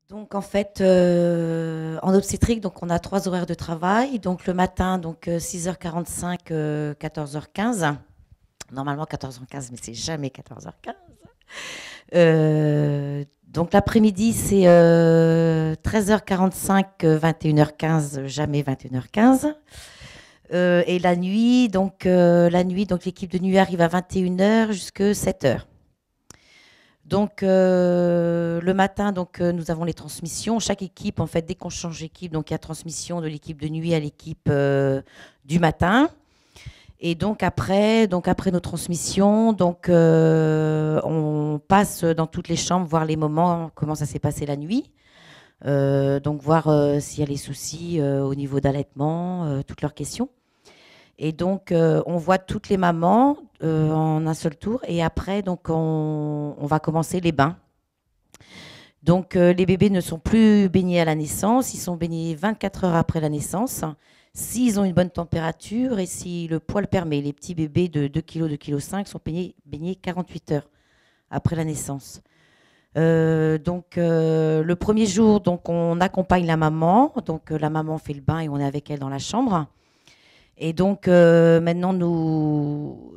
Donc en fait, en obstétrique, donc on a 3 horaires de travail. Donc le matin, donc 6h45, 14h15. Normalement 14h15, mais c'est jamais 14h15. Donc l'après-midi, c'est 13h45, 21h15, jamais 21h15. Et la nuit, donc l'équipe de nuit arrive à 21h jusqu'à 7h. Donc le matin, donc nous avons les transmissions. Chaque équipe, en fait, dès qu'on change d'équipe, donc il y a transmission de l'équipe de nuit à l'équipe du matin. Et donc après nos transmissions, donc on passe dans toutes les chambres voir les moments, comment ça s'est passé la nuit. Donc voir s'il y a les soucis au niveau d'allaitement, toutes leurs questions. Et donc, on voit toutes les mamans en un seul tour. Et après, donc, on va commencer les bains. Donc, les bébés ne sont plus baignés à la naissance. Ils sont baignés 24 heures après la naissance. S'ils ont une bonne température et si le poids le permet. Les petits bébés de 2 kg, 2,5 kg sont baignés 48 heures après la naissance. Donc, le premier jour, donc, on accompagne la maman. Donc, la maman fait le bain et on est avec elle dans la chambre. Et donc, maintenant,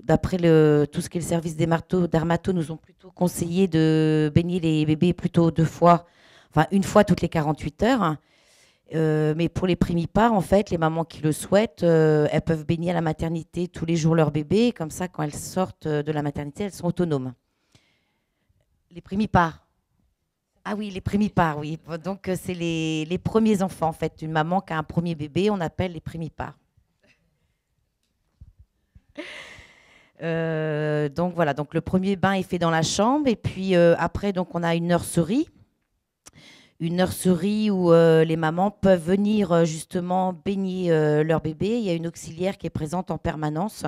d'après tout ce qui est le service dermato, nous ont plutôt conseillé de baigner les bébés plutôt 2 fois, enfin une fois toutes les 48 heures. Mais pour les primipares, en fait, les mamans qui le souhaitent, elles peuvent baigner à la maternité tous les jours leur bébé. Comme ça, quand elles sortent de la maternité, elles sont autonomes. Les primipares. Ah oui, les primipares, oui. Donc, c'est les premiers enfants, en fait. Une maman qui a un premier bébé, on appelle les primipares. Donc voilà, donc le premier bain est fait dans la chambre et puis après donc on a une nurserie où les mamans peuvent venir justement baigner leur bébé. Il y a une auxiliaire qui est présente en permanence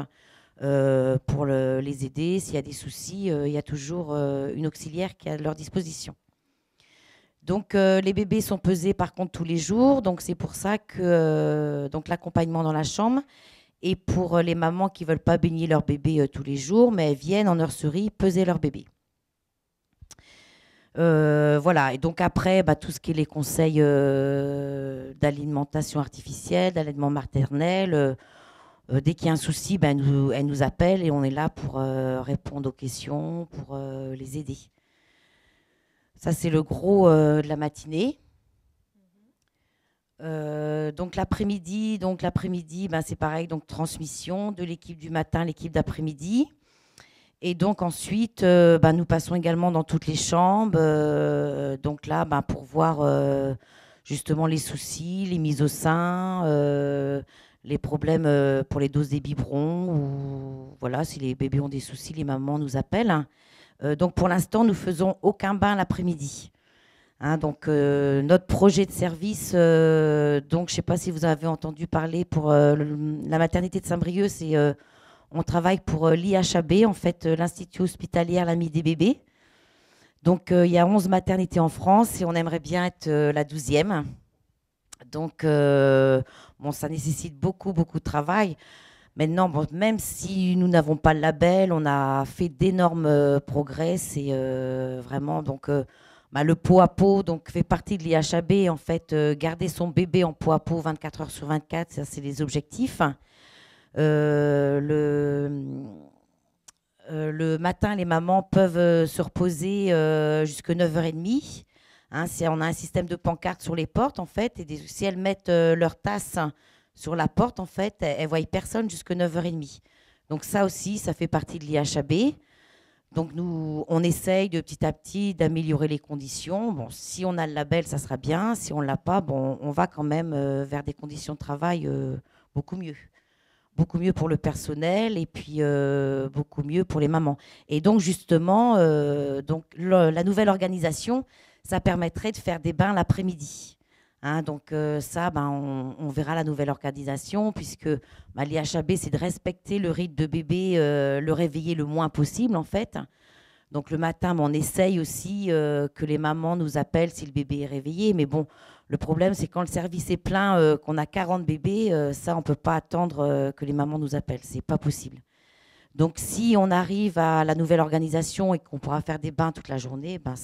pour les aider. S'il y a des soucis, il y a toujours une auxiliaire qui est à leur disposition. Donc les bébés sont pesés par contre tous les jours, donc c'est pour ça que donc l'accompagnement dans la chambre. Et pour les mamans qui ne veulent pas baigner leur bébé tous les jours, mais elles viennent en nurserie peser leur bébé. Voilà, et donc après, bah, tout ce qui est les conseils d'alimentation artificielle, d'allaitement maternel, dès qu'il y a un souci, bah, elle nous appelle et on est là pour répondre aux questions, pour les aider. Ça, c'est le gros de la matinée. Donc l'après-midi, ben, c'est pareil, donc transmission de l'équipe du matin, l'équipe d'après-midi. Et donc ensuite, ben, nous passons également dans toutes les chambres. Donc là, ben, pour voir justement les soucis, les mises au sein, les problèmes pour les doses des biberons, ou voilà, si les bébés ont des soucis, les mamans nous appellent. Donc pour l'instant, nous faisons aucun bain l'après-midi. Hein, donc, notre projet de service, donc je ne sais pas si vous avez entendu parler pour la maternité de Saint-Brieuc, on travaille pour l'IHAB, en fait, l'Institut hospitalier l'Ami des bébés. Donc, il y a 11 maternités en France et on aimerait bien être la 12e. Donc, bon, ça nécessite beaucoup, beaucoup de travail. Maintenant, bon, même si nous n'avons pas le label, on a fait d'énormes progrès. C'est vraiment donc bah, le pot à pot donc fait partie de l'IHAB. En fait, garder son bébé en pot à pot 24 heures sur 24, ça c'est les objectifs. Euh, le, le matin, les mamans peuvent se reposer jusqu'à 9h30. Hein, on a un système de pancarte sur les portes, en fait, et si elles mettent leur tasse sur la porte, en fait, elles ne voient personne jusqu'à 9h30. Donc ça aussi, ça fait partie de l'IHAB. Donc nous, on essaye de petit à petit d'améliorer les conditions. Bon, si on a le label, ça sera bien. Si on ne l'a pas, bon, on va quand même vers des conditions de travail beaucoup mieux. Beaucoup mieux pour le personnel et puis beaucoup mieux pour les mamans. Et donc justement, donc, la nouvelle organisation, ça permettrait de faire des bains l'après-midi. Hein, donc ça, ben, on verra la nouvelle organisation puisque bah, l'IHAB, c'est de respecter le rythme de bébé, le réveiller le moins possible en fait. Donc le matin, ben, on essaye aussi que les mamans nous appellent si le bébé est réveillé. Mais bon, le problème, c'est quand le service est plein, qu'on a 40 bébés, ça, on ne peut pas attendre que les mamans nous appellent. C'est pas possible. Donc si on arrive à la nouvelle organisation et qu'on pourra faire des bains toute la journée, ben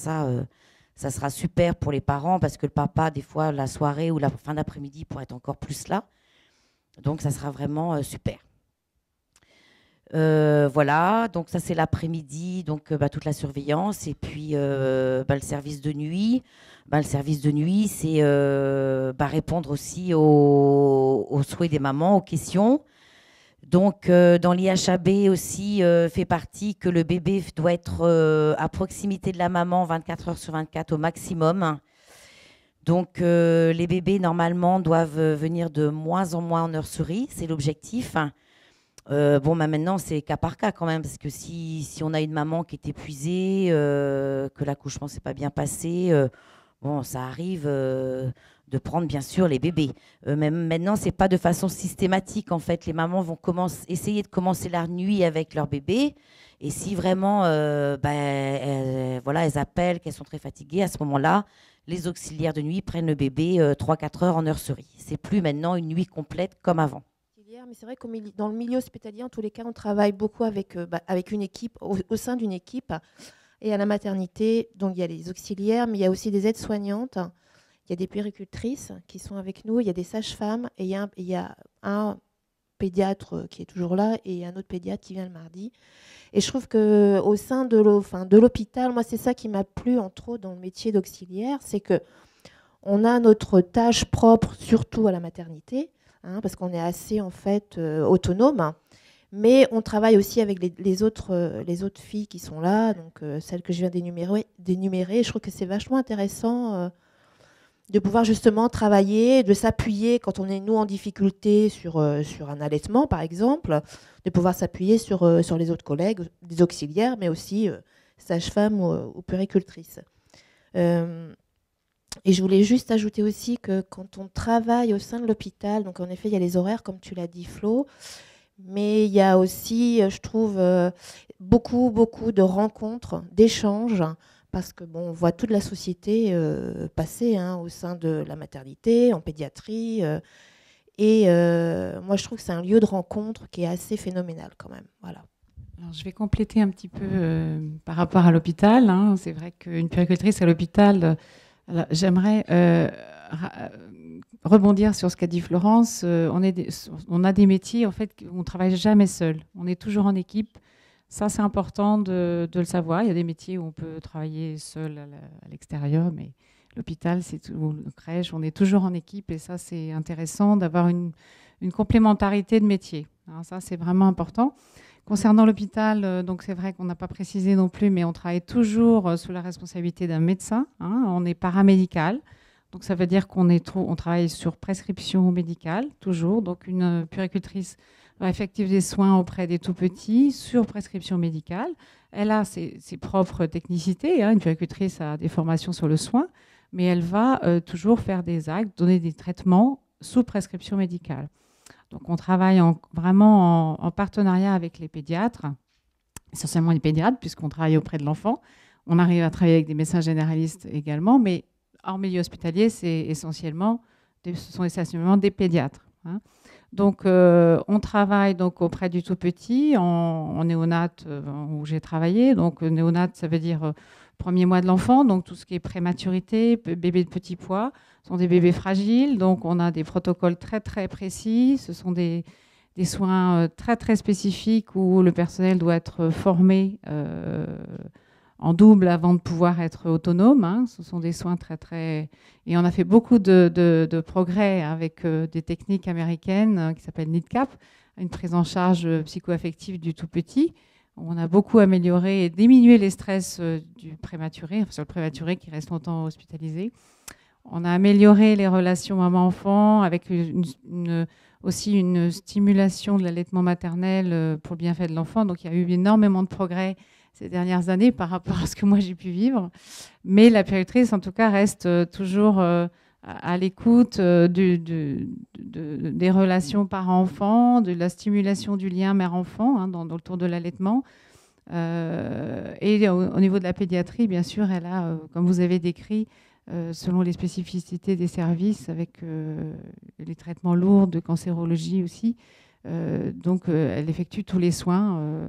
ça sera super pour les parents parce que le papa, des fois, la soirée ou la fin d'après-midi pourrait être encore plus là. Donc, ça sera vraiment super. Voilà, donc ça c'est l'après-midi, donc toute la surveillance et puis le service de nuit. Le service de nuit, c'est répondre aussi aux souhaits des mamans, aux questions. Donc dans l'IHAB aussi fait partie que le bébé doit être à proximité de la maman 24 heures sur 24 au maximum. Donc les bébés normalement doivent venir de moins en moins en nurserie, c'est l'objectif. Maintenant, c'est cas par cas quand même, parce que si on a une maman qui est épuisée, que l'accouchement ne s'est pas bien passé, ça arrive de prendre bien sûr les bébés. Même maintenant, ce n'est pas de façon systématique. En fait, les mamans vont essayer de commencer la nuit avec leur bébé. Et si vraiment elles appellent, qu'elles sont très fatiguées, à ce moment-là, les auxiliaires de nuit prennent le bébé 3-4 heures en nurserie. C'est plus maintenant une nuit complète comme avant. Mais c'est vrai que dans le milieu hospitalier, en tous les cas, on travaille beaucoup avec une équipe, au sein d'une équipe. Et à la maternité, donc il y a les auxiliaires, mais il y a aussi des aides-soignantes. Il y a des puéricultrices qui sont avec nous. Il y a des sages-femmes. Et il y a un pédiatre qui est toujours là et un autre pédiatre qui vient le mardi. Et je trouve qu'au sein de l'hôpital, moi, c'est ça qui m'a plu, entre autres, dans le métier d'auxiliaire, c'est qu'on a notre tâche propre, surtout à la maternité, parce qu'on est assez en fait autonome, mais on travaille aussi avec les autres filles qui sont là, donc celles que je viens d'énumérer. Je trouve que c'est vachement intéressant de pouvoir justement travailler, de s'appuyer quand on est nous en difficulté sur un allaitement par exemple, de pouvoir s'appuyer sur les autres collègues, des auxiliaires, mais aussi sages-femmes ou puéricultrices. Et je voulais juste ajouter aussi que quand on travaille au sein de l'hôpital, donc en effet, il y a les horaires, comme tu l'as dit, Flo, mais il y a aussi, je trouve, beaucoup de rencontres, d'échanges, parce que on voit toute la société passer au sein de la maternité, en pédiatrie. Et moi, je trouve que c'est un lieu de rencontre qui est assez phénoménal quand même. Voilà. Alors, je vais compléter un petit peu par rapport à l'hôpital. C'est vrai qu'une puéricultrice à l'hôpital... J'aimerais rebondir sur ce qu'a dit Florence. On a des métiers, en fait, où on ne travaille jamais seul. On est toujours en équipe. Ça, c'est important de le savoir. Il y a des métiers où on peut travailler seul à l'extérieur, mais l'hôpital, ou le crèche, on est toujours en équipe. Et ça, c'est intéressant d'avoir une complémentarité de métiers. Alors ça, c'est vraiment important. Concernant l'hôpital, donc c'est vrai qu'on n'a pas précisé non plus, mais on travaille toujours sous la responsabilité d'un médecin. On est paramédical, donc ça veut dire on travaille sur prescription médicale, toujours. Donc une puéricultrice va effectuer des soins auprès des tout-petits sur prescription médicale. Elle a ses propres technicités. Une puéricultrice a des formations sur le soin, mais elle va toujours faire des actes, donner des traitements sous prescription médicale. Donc, on travaille vraiment en partenariat avec les pédiatres, essentiellement les pédiatres, puisqu'on travaille auprès de l'enfant. On arrive à travailler avec des médecins généralistes également, mais hors milieu hospitalier, ce sont essentiellement des pédiatres. Donc, on travaille donc auprès du tout-petit, en néonate où j'ai travaillé. Donc, néonate, ça veut dire premier mois de l'enfant, donc tout ce qui est prématurité, bébé de petit poids, sont des bébés fragiles, donc on a des protocoles très très précis. Ce sont des soins très très spécifiques où le personnel doit être formé en double avant de pouvoir être autonome. Ce sont des soins très très... Et on a fait beaucoup de progrès avec des techniques américaines qui s'appellent NIDCAP, une prise en charge psycho-affective du tout petit. On a beaucoup amélioré et diminué les stress du prématuré, sur le prématuré qui reste longtemps hospitalisé. On a amélioré les relations maman-enfant avec aussi une stimulation de l'allaitement maternel pour le bienfait de l'enfant. Donc, il y a eu énormément de progrès ces dernières années par rapport à ce que moi j'ai pu vivre. Mais la puéricultrice, en tout cas, reste toujours à l'écoute des relations parents-enfants, de la stimulation du lien mère-enfant dans le tour de l'allaitement. Et au niveau de la pédiatrie, bien sûr, elle a, comme vous avez décrit, selon les spécificités des services, avec les traitements lourds de cancérologie aussi. Donc, elle effectue tous les soins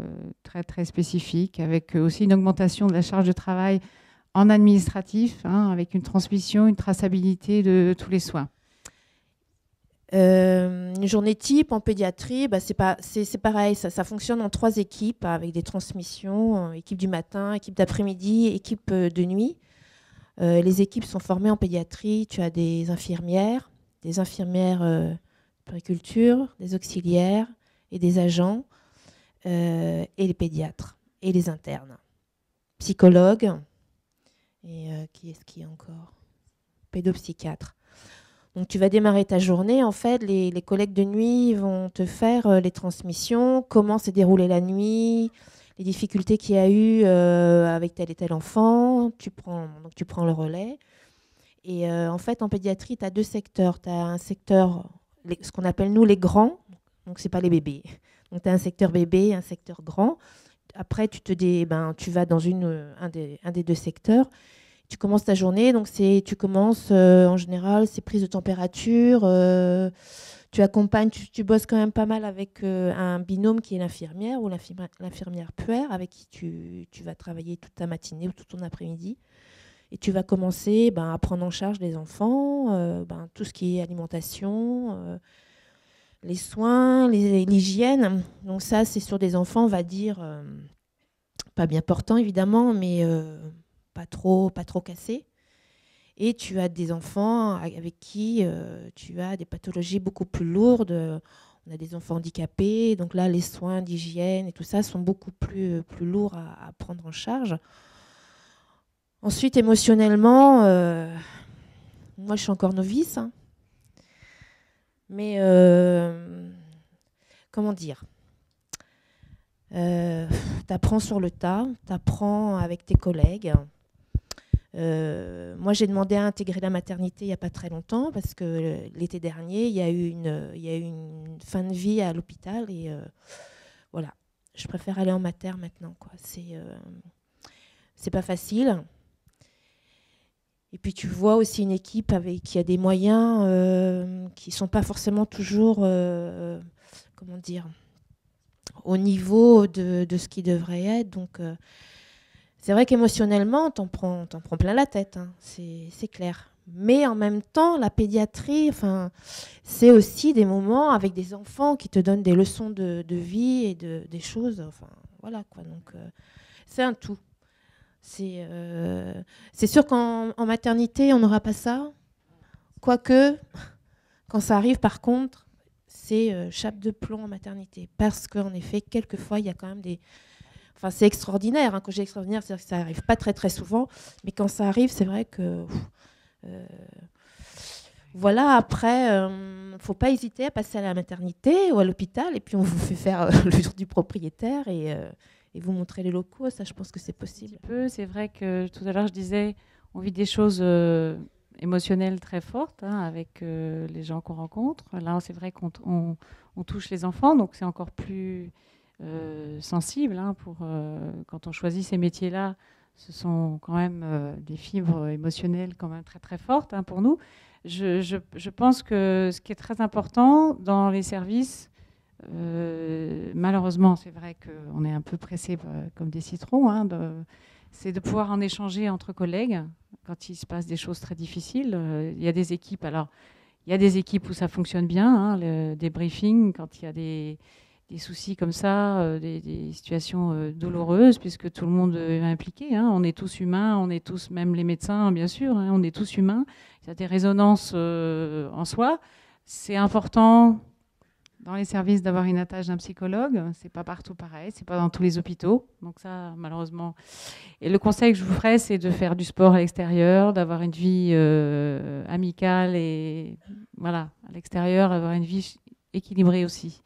très, très spécifiques, avec aussi une augmentation de la charge de travail en administratif, avec une transmission, une traçabilité de tous les soins. Une journée type en pédiatrie, c'est pareil, ça fonctionne en 3 équipes avec des transmissions, équipe du matin, équipe d'après-midi, équipe de nuit. Les équipes sont formées en pédiatrie, tu as des infirmières puriculture, des auxiliaires et des agents, et les pédiatres et les internes. Psychologues, et qui est-ce qu'il y a encore ? Pédopsychiatre. Donc tu vas démarrer ta journée, en fait, les collègues de nuit vont te faire les transmissions, comment s'est déroulée la nuit, les difficultés qu'il y a eu avec tel et tel enfant, tu prends le relais. Et en fait, en pédiatrie, tu as 2 secteurs. Tu as un secteur, ce qu'on appelle nous les grands, donc ce n'est pas les bébés. Donc tu as un secteur bébé et un secteur grand. Après, tu vas dans un des 2 secteurs. Tu commences ta journée, donc tu commences en général, c'est prise de température, tu accompagnes, tu bosses quand même pas mal avec un binôme qui est l'infirmière ou l'infirmière puère avec qui tu vas travailler toute ta matinée ou tout ton après-midi. Et tu vas commencer à prendre en charge les enfants, tout ce qui est alimentation, les soins, l'hygiène. Donc ça, c'est sur des enfants, on va dire, pas bien portants évidemment, mais pas trop cassés. Et tu as des enfants avec qui tu as des pathologies beaucoup plus lourdes. On a des enfants handicapés, donc là, les soins d'hygiène et tout ça sont beaucoup plus lourds à prendre en charge. Ensuite, émotionnellement, moi, je suis encore novice. Mais, comment dire ? T'apprends sur le tas, t'apprends avec tes collègues. Moi, j'ai demandé à intégrer la maternité il n'y a pas très longtemps parce que l'été dernier, il y a eu une fin de vie à l'hôpital et voilà. Je préfère aller en mater maintenant, quoi. C'est pas facile. Et puis tu vois aussi une équipe qui a des moyens qui ne sont pas forcément toujours, comment dire, au niveau de ce qui devrait être. Donc c'est vrai qu'émotionnellement, t'en prends plein la tête, hein, c'est clair. Mais en même temps, la pédiatrie, c'est aussi des moments avec des enfants qui te donnent des leçons de vie et des choses. Voilà quoi. Donc c'est un tout. C'est sûr qu'en maternité, on n'aura pas ça. Quoique, quand ça arrive, par contre, c'est chape de plomb en maternité. Parce qu'en effet, quelquefois, il y a quand même des... c'est extraordinaire. Hein. Quand j'ai extraordinaire, c'est-à-dire que ça n'arrive pas très, très souvent. Mais quand ça arrive, c'est vrai que... voilà, après, il ne faut pas hésiter à passer à la maternité ou à l'hôpital. Et puis, on vous fait faire le tour du propriétaire et vous montrer les locaux. Ça, je pense que c'est possible. C'est vrai que tout à l'heure, je disais, on vit des choses émotionnelles très fortes avec les gens qu'on rencontre. Là, c'est vrai qu'on touche les enfants, donc c'est encore plus sensible. Quand on choisit ces métiers-là, ce sont quand même des fibres émotionnelles quand même très, très fortes pour nous. Je pense que ce qui est très important dans les services, malheureusement, c'est vrai qu'on est un peu pressé comme des citrons, c'est de pouvoir en échanger entre collègues quand il se passe des choses très difficiles. Il y a des équipes, où ça fonctionne bien, des briefings quand il y a des soucis comme ça, des situations douloureuses, puisque tout le monde est impliqué. On est tous humains, on est tous, même les médecins, bien sûr, on est tous humains. Il y a des résonances en soi. C'est important dans les services d'avoir une attache d'un psychologue. C'est pas partout pareil, c'est pas dans tous les hôpitaux. Donc ça, malheureusement. Et le conseil que je vous ferais, c'est de faire du sport à l'extérieur, d'avoir une vie amicale et voilà, à l'extérieur, avoir une vie équilibrée aussi.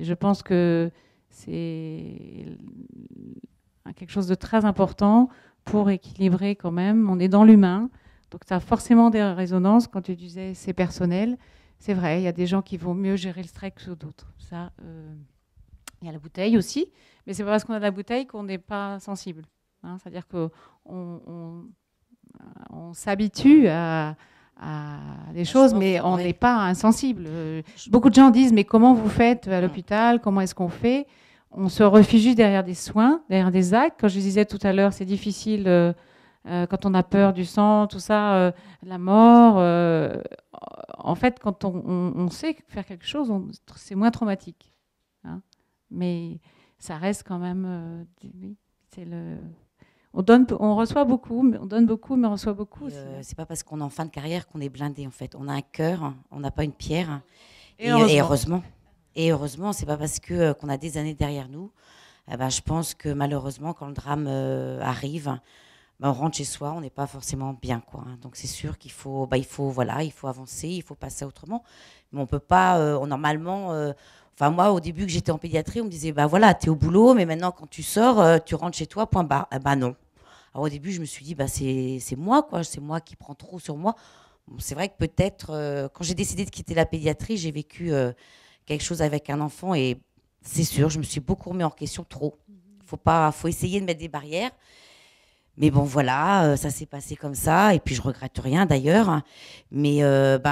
Je pense que c'est quelque chose de très important pour équilibrer quand même. On est dans l'humain, donc ça a forcément des résonances. Quand tu disais c'est personnel, c'est vrai, il y a des gens qui vont mieux gérer le stress que d'autres. Ça, il y a la bouteille aussi, mais c'est pas parce qu'on a de la bouteille qu'on n'est pas sensible. C'est-à-dire qu'on s'habitue à des choses, mais on n'est pas insensible. Beaucoup de gens disent, mais comment vous faites à l'hôpital? Comment est-ce qu'on fait? On se réfugie derrière des soins, derrière des actes. Quand je disais tout à l'heure, c'est difficile quand on a peur du sang, tout ça, la mort. En fait, quand on sait faire quelque chose, c'est moins traumatique. Hein. Mais ça reste quand même. Oui, c'est le. On reçoit beaucoup, mais on donne beaucoup, mais on reçoit beaucoup aussi. C'est pas parce qu'on est en fin de carrière qu'on est blindé en fait. On a un cœur, on n'a pas une pierre. Et heureusement. Et heureusement, c'est pas parce que qu'on a des années derrière nous. Je pense que malheureusement, quand le drame arrive, on rentre chez soi, on n'est pas forcément bien, quoi. Donc c'est sûr qu'il faut, il faut avancer, il faut passer autrement. Mais on peut pas, normalement. Moi, au début que j'étais en pédiatrie, on me disait, voilà, t'es au boulot, mais maintenant quand tu sors, tu rentres chez toi, point barre. Non. Alors au début, je me suis dit, c'est moi, quoi. C'est moi qui prends trop sur moi. Bon, c'est vrai que peut-être, quand j'ai décidé de quitter la pédiatrie, j'ai vécu quelque chose avec un enfant et c'est sûr, je me suis beaucoup remis en question trop. Faut essayer de mettre des barrières. Mais bon, voilà, ça s'est passé comme ça. Et puis, je regrette rien d'ailleurs. Mais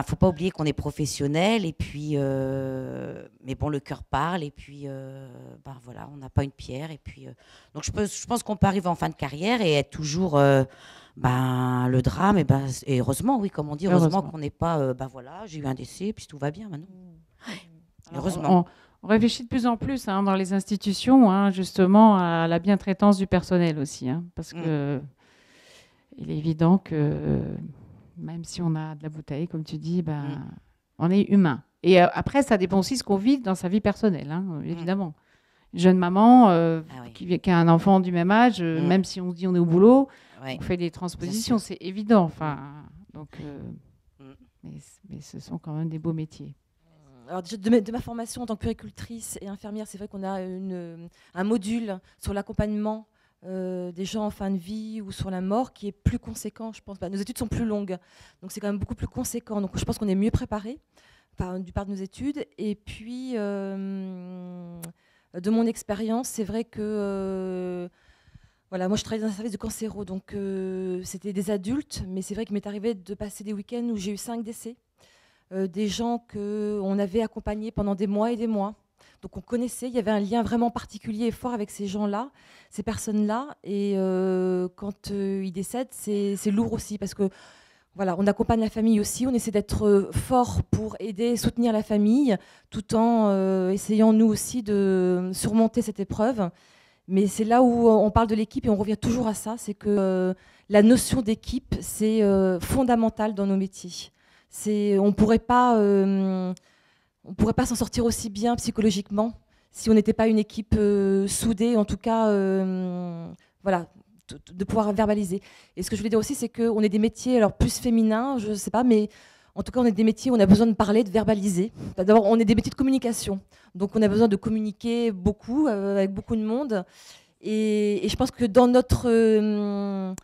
faut pas oublier qu'on est professionnel. Et puis, mais bon, le cœur parle. Et puis, voilà, on n'a pas une pierre. Et puis, donc, je pense qu'on peut arriver en fin de carrière et être toujours le drame. Et heureusement, oui, comme on dit, heureusement qu'on n'est pas, voilà, j'ai eu un décès, puis tout va bien maintenant. Heureusement. On réfléchit de plus en plus dans les institutions, justement, à la bientraitance du personnel aussi. Parce que il est évident que même si on a de la bouteille, comme tu dis, on est humain. Et après, ça dépend aussi de ce qu'on vit dans sa vie personnelle, évidemment. Une jeune maman qui a un enfant du même âge, même si on dit on est au boulot, on fait des transpositions, c'est évident. Mais ce sont quand même des beaux métiers. Alors déjà, de ma formation en tant que puéricultrice et infirmière, c'est vrai qu'on a un module sur l'accompagnement des gens en fin de vie ou sur la mort qui est plus conséquent, je pense. Nos études sont plus longues, donc c'est quand même beaucoup plus conséquent. Donc je pense qu'on est mieux préparé du part de nos études. Et puis, de mon expérience, c'est vrai que... moi je travaillais dans un service de cancéro, donc c'était des adultes, mais c'est vrai qu'il m'est arrivé de passer des week-ends où j'ai eu 5 décès. Des gens qu'on avait accompagnés pendant des mois et des mois. Donc on connaissait, il y avait un lien vraiment particulier et fort avec ces gens-là, ces personnes-là. Et quand ils décèdent, c'est lourd aussi parce que voilà, on accompagne la famille aussi, on essaie d'être fort pour aider, soutenir la famille, tout en essayant nous aussi de surmonter cette épreuve. Mais c'est là où on parle de l'équipe et on revient toujours à ça, c'est que la notion d'équipe, c'est fondamental dans nos métiers. On ne pourrait pas s'en sortir aussi bien psychologiquement si on n'était pas une équipe soudée, en tout cas, de pouvoir verbaliser. Et ce que je voulais dire aussi, c'est qu'on est des métiers alors plus féminins, je ne sais pas, mais en tout cas, on est des métiers où on a besoin de parler, de verbaliser. D'abord, on est des métiers de communication, donc on a besoin de communiquer beaucoup, avec beaucoup de monde. Et je pense que dans notre...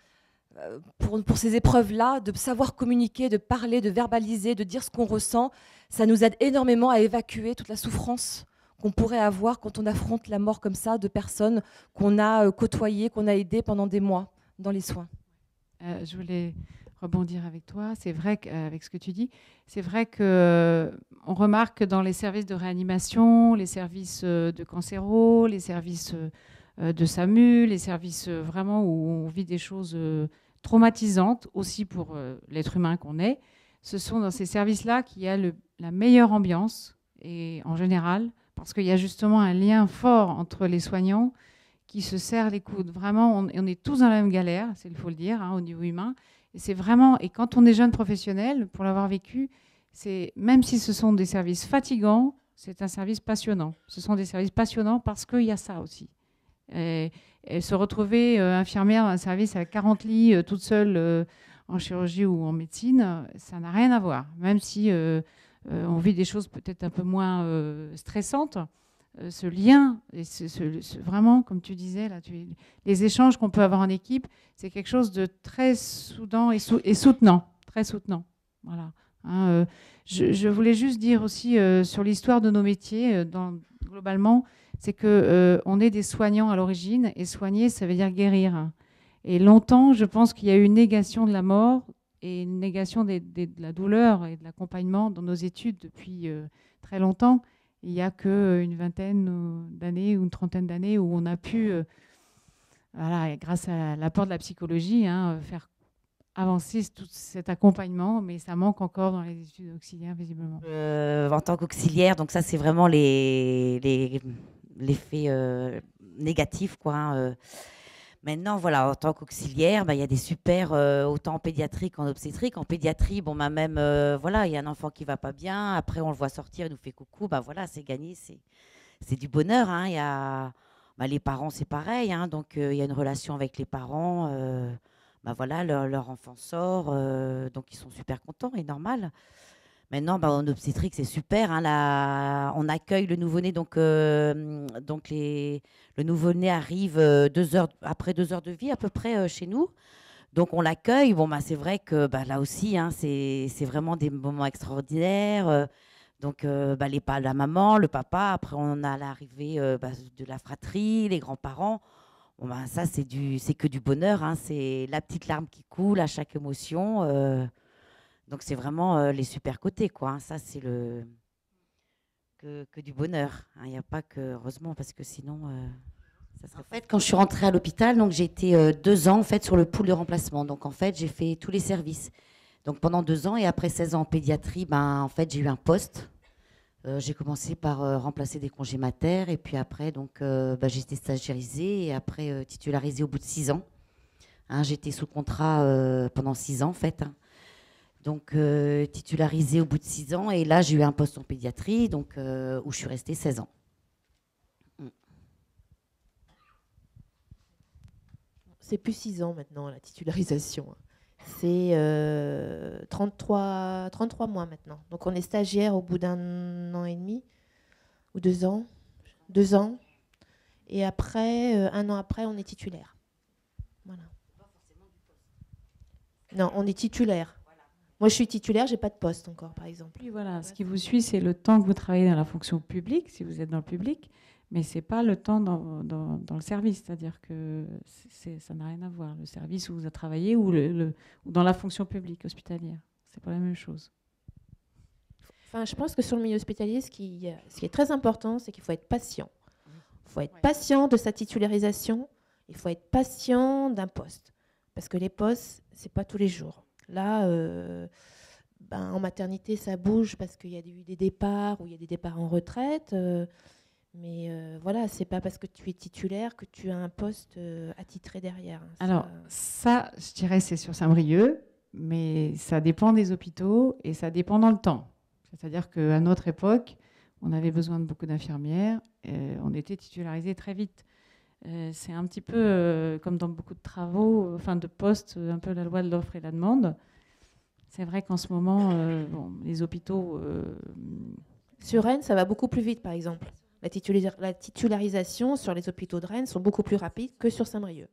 pour ces épreuves-là, de savoir communiquer, de parler, de verbaliser, de dire ce qu'on ressent, ça nous aide énormément à évacuer toute la souffrance qu'on pourrait avoir quand on affronte la mort comme ça de personnes qu'on a côtoyées, qu'on a aidées pendant des mois dans les soins. Je voulais rebondir avec toi. C'est vrai qu'avec ce que tu dis, c'est vrai qu'on remarque que dans les services de réanimation, les services de cancéro, les services de SAMU, les services vraiment où on vit des choses traumatisantes aussi pour l'être humain qu'on est, ce sont dans ces services-là qu'il y a la meilleure ambiance et en général, parce qu'il y a justement un lien fort entre les soignants qui se serrent les coudes. Vraiment, on est tous dans la même galère, il faut le dire, au niveau humain. Et c'est vraiment, et quand on est jeune professionnel, pour l'avoir vécu, même si ce sont des services fatigants, c'est un service passionnant. Ce sont des services passionnants parce qu'il y a ça aussi. Et se retrouver infirmière dans un service avec 40 lits, toute seule en chirurgie ou en médecine, ça n'a rien à voir. Même si on vit des choses peut-être un peu moins stressantes, ce lien, et vraiment, comme tu disais, là, les échanges qu'on peut avoir en équipe, c'est quelque chose de très soudant et soutenant. Très soutenant. Voilà. Je voulais juste dire aussi sur l'histoire de nos métiers, globalement, c'est qu'on est des soignants à l'origine, et soigner, ça veut dire guérir. Et longtemps, je pense qu'il y a eu une négation de la mort et une négation de la douleur et de l'accompagnement dans nos études depuis très longtemps. Il n'y a qu'une vingtaine d'années ou une trentaine d'années où on a pu voilà, et grâce à l'apport de la psychologie, hein, faire avancer tout cet accompagnement, mais ça manque encore dans les études auxiliaires, visiblement. En tant qu'auxiliaire, donc ça, c'est vraiment l'effet négatif, quoi. Hein. Maintenant, voilà, en tant qu'auxiliaire, bah, il y a des super, autant en pédiatrie qu'en obstétrique. En pédiatrie, bon, bah, même, voilà, il y a un enfant qui va pas bien. Après, on le voit sortir, il nous fait coucou. Bah, voilà, c'est gagné, c'est du bonheur. Hein. Il y a, bah, les parents, c'est pareil. Hein. Donc, il y a une relation avec les parents. Bah, voilà, leur enfant sort. Donc, ils sont super contents et normal. Maintenant, bah, en obstétrique, c'est super. Hein, on accueille le nouveau-né. Donc le nouveau-né arrive après 2 heures de vie à peu près chez nous. Donc, on l'accueille. Bon, bah, c'est vrai que bah, là aussi, hein, c'est vraiment des moments extraordinaires. Donc, bah, la maman, le papa. Après, on a l'arrivée bah, de la fratrie, les grands-parents. Bon, bah, ça, c'est que du bonheur. Hein, c'est la petite larme qui coule à chaque émotion. Donc, c'est vraiment les super côtés, quoi. Hein. Ça, c'est que du bonheur. Il n'y a pas que, heureusement, parce que sinon, ça serait. En fait, quand je suis rentrée à l'hôpital, donc j'ai été 2 ans en fait sur le pool de remplacement. Donc, en fait, j'ai fait tous les services. Donc, pendant 2 ans et après 16 ans en pédiatrie, ben, en fait, j'ai eu un poste. J'ai commencé par remplacer des congés mater et puis après, donc, bah, j'ai été stagiairisée et après titularisée au bout de 6 ans. Hein, j'étais sous contrat pendant 6 ans, en fait. Hein. Donc, titularisée au bout de 6 ans. Et là, j'ai eu un poste en pédiatrie, donc, où je suis restée 16 ans. C'est plus 6 ans maintenant, la titularisation. C'est 33 mois maintenant. Donc, on est stagiaire au bout d'1 an et demi ou 2 ans. 2 ans. Et après, 1 an après, on est titulaire. Voilà. Non, on est titulaire. Moi, je suis titulaire, j'ai pas de poste encore, par exemple. Oui, voilà. Ce qui vous suit, c'est le temps que vous travaillez dans la fonction publique, si vous êtes dans le public, mais c'est pas le temps dans le service. C'est-à-dire que ça n'a rien à voir. Le service où vous avez travaillé ou dans la fonction publique hospitalière, c'est pas la même chose. Enfin, je pense que sur le milieu hospitalier, ce qui est très important, c'est qu'il faut être patient. Il faut être patient de sa titularisation. Il faut être patient d'un poste. Parce que les postes, c'est pas tous les jours. Là, en maternité, ça bouge parce qu'il y a eu des départs ou il y a des départs en retraite. Mais voilà, c'est pas parce que tu es titulaire que tu as un poste attitré derrière. Hein. Alors, ça, je dirais, c'est sur Saint-Brieuc, mais ça dépend des hôpitaux et ça dépend dans le temps. C'est-à-dire qu'à notre époque, on avait besoin de beaucoup d'infirmières et on était titularisés très vite. C'est un petit peu comme dans beaucoup de travaux, enfin de postes, un peu la loi de l'offre et la demande. C'est vrai qu'en ce moment, les hôpitaux... Sur Rennes, ça va beaucoup plus vite, par exemple. La titularisation sur les hôpitaux de Rennes sont beaucoup plus rapides que sur Saint-Brieuc.